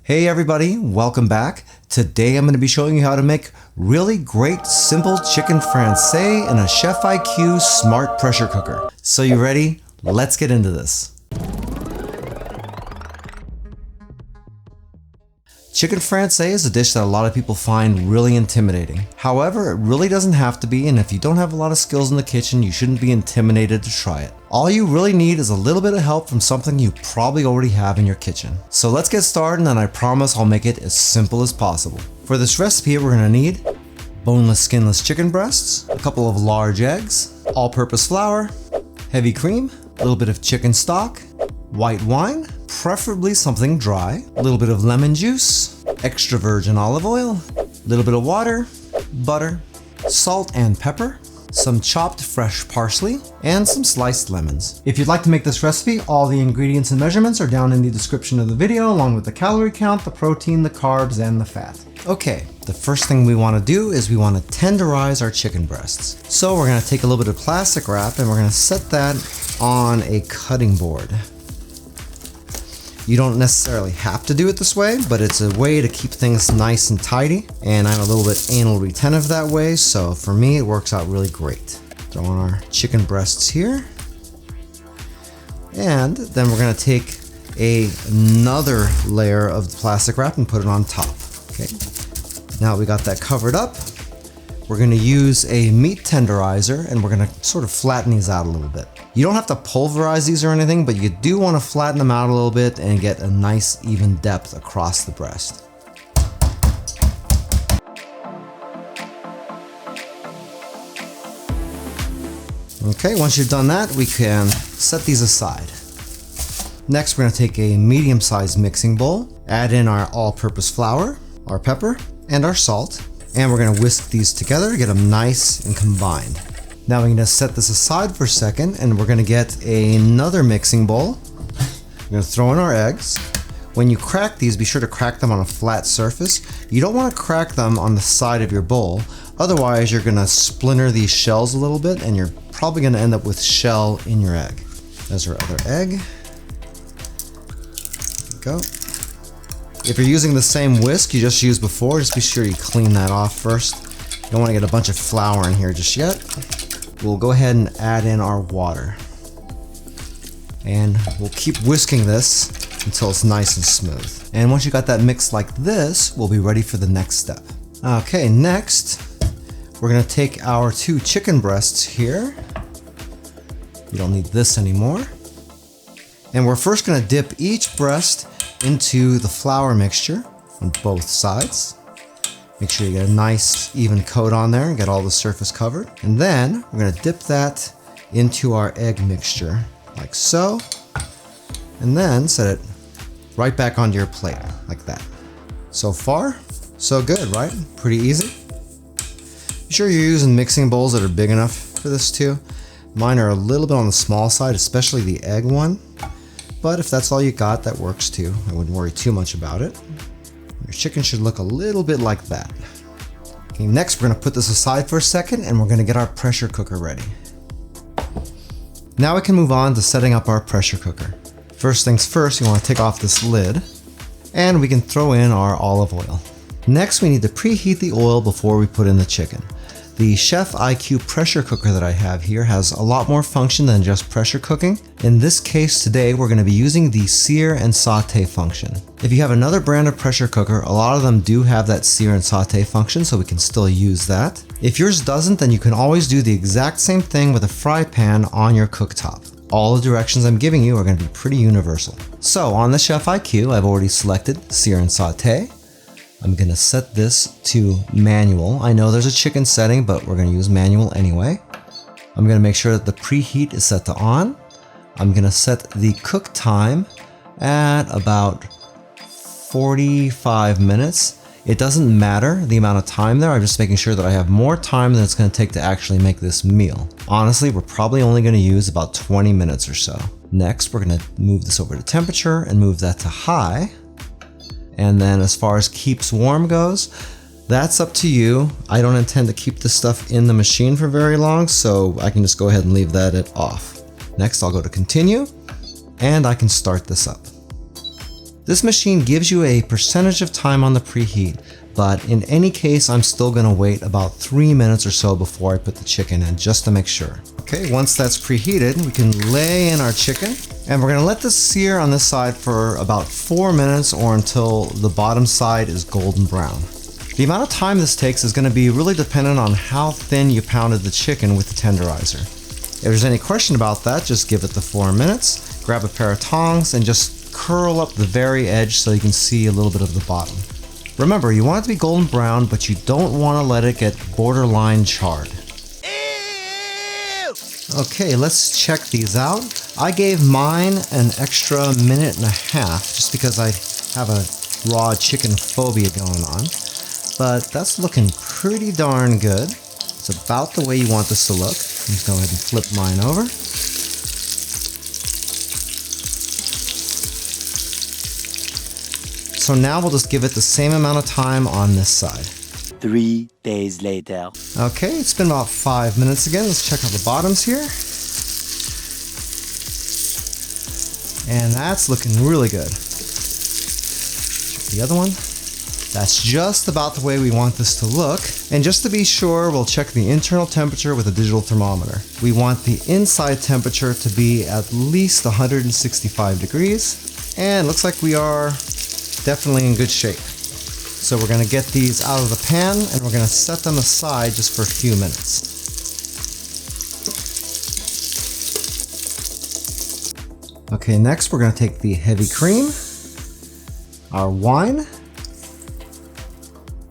Hey everybody, welcome back. Today I'm going to be showing you how to make really great simple chicken Francese in a Chef IQ smart pressure cooker. So you ready? Let's get into this. Chicken Francese is a dish that a lot of people find really intimidating. However, it really doesn't have to be, and if you don't have a lot of skills in the kitchen, you shouldn't be intimidated to try it. All you really need is a little bit of help from something you probably already have in your kitchen. So let's get started, and I promise I'll make it as simple as possible. For this recipe, we're going to need boneless, skinless chicken breasts, a couple of large eggs, all-purpose flour, heavy cream, a little bit of chicken stock, white wine, preferably something dry, a little bit of lemon juice, extra virgin olive oil, a little bit of water, butter, salt and pepper, some chopped fresh parsley, and some sliced lemons. If you'd like to make this recipe, all the ingredients and measurements are down in the description of the video, along with the calorie count, the protein, the carbs, and the fat. Okay, the first thing we want to do is we want to tenderize our chicken breasts. So we're going to take a little bit of plastic wrap and we're going to set that on a cutting board. You don't necessarily have to do it this way, but it's a way to keep things nice and tidy. And I'm a little bit anal retentive that way, so for me it works out really great. Throw on our chicken breasts here. And then we're gonna take another layer of the plastic wrap and put it on top. Okay. Now we got that covered up. We're gonna use a meat tenderizer and we're gonna sort of flatten these out a little bit. You don't have to pulverize these or anything, but you do want to flatten them out a little bit and get a nice even depth across the breast. Okay, once you've done that, we can set these aside. Next, we're going to take a medium-sized mixing bowl, add in our all-purpose flour, our pepper, and our salt, and we're going to whisk these together to get them nice and combined. Now we're going to set this aside for a second and we're going to get another mixing bowl. We're going to throw in our eggs. When you crack these, be sure to crack them on a flat surface. You don't want to crack them on the side of your bowl. Otherwise, you're going to splinter these shells a little bit and you're probably going to end up with shell in your egg. There's our other egg. There we go. If you're using the same whisk you just used before, just be sure you clean that off first. You don't want to get a bunch of flour in here just yet. We'll go ahead and add in our water. And we'll keep whisking this until it's nice and smooth. And once you got that mixed like this, we'll be ready for the next step. Okay, next, we're gonna take our two chicken breasts here. We don't need this anymore. And we're first gonna dip each breast into the flour mixture on both sides. Make sure you get a nice even coat on there and get all the surface covered. And then we're gonna dip that into our egg mixture, like so. And then set it right back onto your plate, like that. So far, so good, right? Pretty easy. Be sure you're using mixing bowls that are big enough for this too. Mine are a little bit on the small side, especially the egg one. But if that's all you got, that works too. I wouldn't worry too much about it. Your chicken should look a little bit like that. Okay, next we're gonna put this aside for a second and we're gonna get our pressure cooker ready. Now we can move on to setting up our pressure cooker. First things first, you wanna take off this lid and we can throw in our olive oil. Next, we need to preheat the oil before we put in the chicken. The Chef IQ pressure cooker that I have here has a lot more function than just pressure cooking. In this case today, we're going to be using the sear and saute function. If you have another brand of pressure cooker, a lot of them do have that sear and saute function, so we can still use that. If yours doesn't, then you can always do the exact same thing with a fry pan on your cooktop. All the directions I'm giving you are going to be pretty universal. So on the Chef IQ, I've already selected sear and saute. I'm gonna set this to manual. I know there's a chicken setting, but we're gonna use manual anyway. I'm gonna make sure that the preheat is set to on. I'm gonna set the cook time at about 45 minutes. It doesn't matter the amount of time there, I'm just making sure that I have more time than it's gonna take to actually make this meal. Honestly, we're probably only gonna use about 20 minutes or so. Next, we're gonna move this over to temperature and move that to high. And then as far as keeps warm goes, that's up to you. I don't intend to keep this stuff in the machine for very long, so I can just go ahead and leave that off. Next, I'll go to continue, and I can start this up. This machine gives you a percentage of time on the preheat, but in any case, I'm still gonna wait about 3 minutes or so before I put the chicken in, just to make sure. Okay, once that's preheated, we can lay in our chicken, and we're gonna let this sear on this side for about 4 minutes or until the bottom side is golden brown. The amount of time this takes is gonna be really dependent on how thin you pounded the chicken with the tenderizer. If there's any question about that, just give it the 4 minutes, grab a pair of tongs, and just curl up the very edge so you can see a little bit of the bottom. Remember, you want it to be golden brown, but you don't want to let it get borderline charred. Ew! Okay, let's check these out. I gave mine an extra minute and a half just because I have a raw chicken phobia going on. But that's looking pretty darn good. It's about the way you want this to look. Let's go ahead and flip mine over. So now we'll just give it the same amount of time on this side. 3 days later. Okay, it's been about 5 minutes again. Let's check out the bottoms here. And that's looking really good. Check the other one. That's just about the way we want this to look. And just to be sure, we'll check the internal temperature with a digital thermometer. We want the inside temperature to be at least 165 degrees. And looks like we are definitely in good shape. So we're going to get these out of the pan and we're going to set them aside just for a few minutes. Okay, next we're going to take the heavy cream, our wine,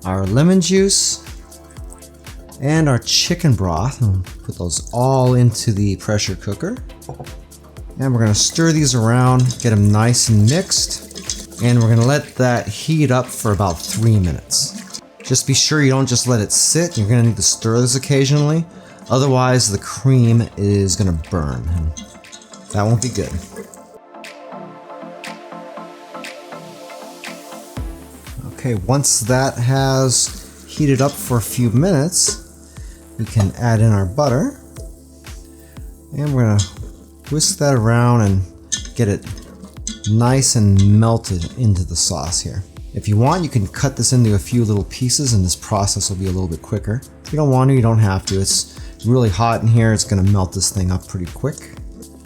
our lemon juice, and our chicken broth. And put those all into the pressure cooker. And we're going to stir these around, get them nice and mixed. And we're gonna let that heat up for about 3 minutes. Just be sure you don't just let it sit. You're gonna need to stir this occasionally. Otherwise, the cream is gonna burn. And that won't be good. Okay, once that has heated up for a few minutes, we can add in our butter. And we're gonna whisk that around and get it nice and melted into the sauce here. If you want, you can cut this into a few little pieces and this process will be a little bit quicker. If you don't want to, you don't have to. It's really hot in here. It's going to melt this thing up pretty quick.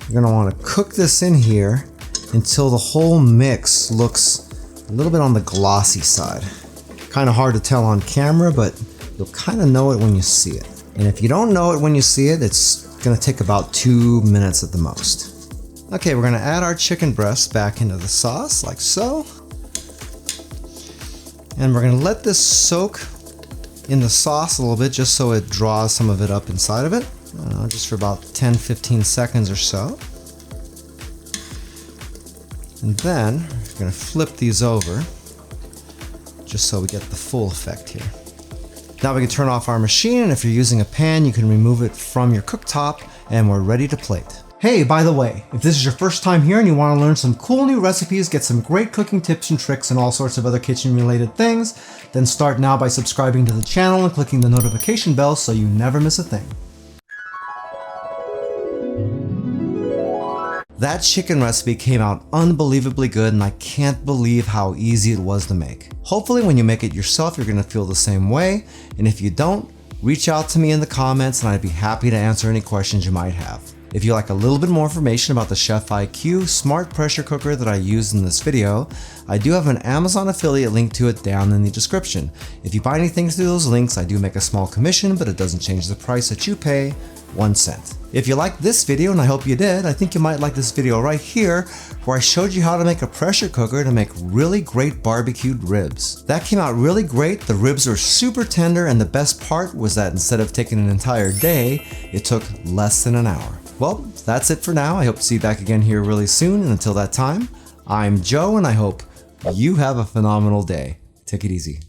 You're going to want to cook this in here until the whole mix looks a little bit on the glossy side. Kind of hard to tell on camera, but you'll kind of know it when you see it. And if you don't know it when you see it, it's going to take about 2 minutes at the most. Okay, we're gonna add our chicken breast back into the sauce, like so. And we're gonna let this soak in the sauce a little bit, just so it draws some of it up inside of it. Just for about 10-15 seconds or so. And then, we're gonna flip these over, just so we get the full effect here. Now we can turn off our machine, and if you're using a pan, you can remove it from your cooktop, and we're ready to plate. Hey, by the way, if this is your first time here and you want to learn some cool new recipes, get some great cooking tips and tricks and all sorts of other kitchen related things, then start now by subscribing to the channel and clicking the notification bell so you never miss a thing. That chicken recipe came out unbelievably good and I can't believe how easy it was to make. Hopefully when you make it yourself, you're going to feel the same way, and if you don't, reach out to me in the comments and I'd be happy to answer any questions you might have. If you'd like a little bit more information about the Chef IQ smart pressure cooker that I used in this video, I do have an Amazon affiliate link to it down in the description. If you buy anything through those links, I do make a small commission, but it doesn't change the price that you pay, 1 cent. If you liked this video, and I hope you did, I think you might like this video right here, where I showed you how to make a pressure cooker to make really great barbecued ribs. That came out really great, the ribs are super tender, and the best part was that instead of taking an entire day, it took less than an hour. Well, that's it for now. I hope to see you back again here really soon, and until that time, I'm Joe, and I hope you have a phenomenal day. Take it easy.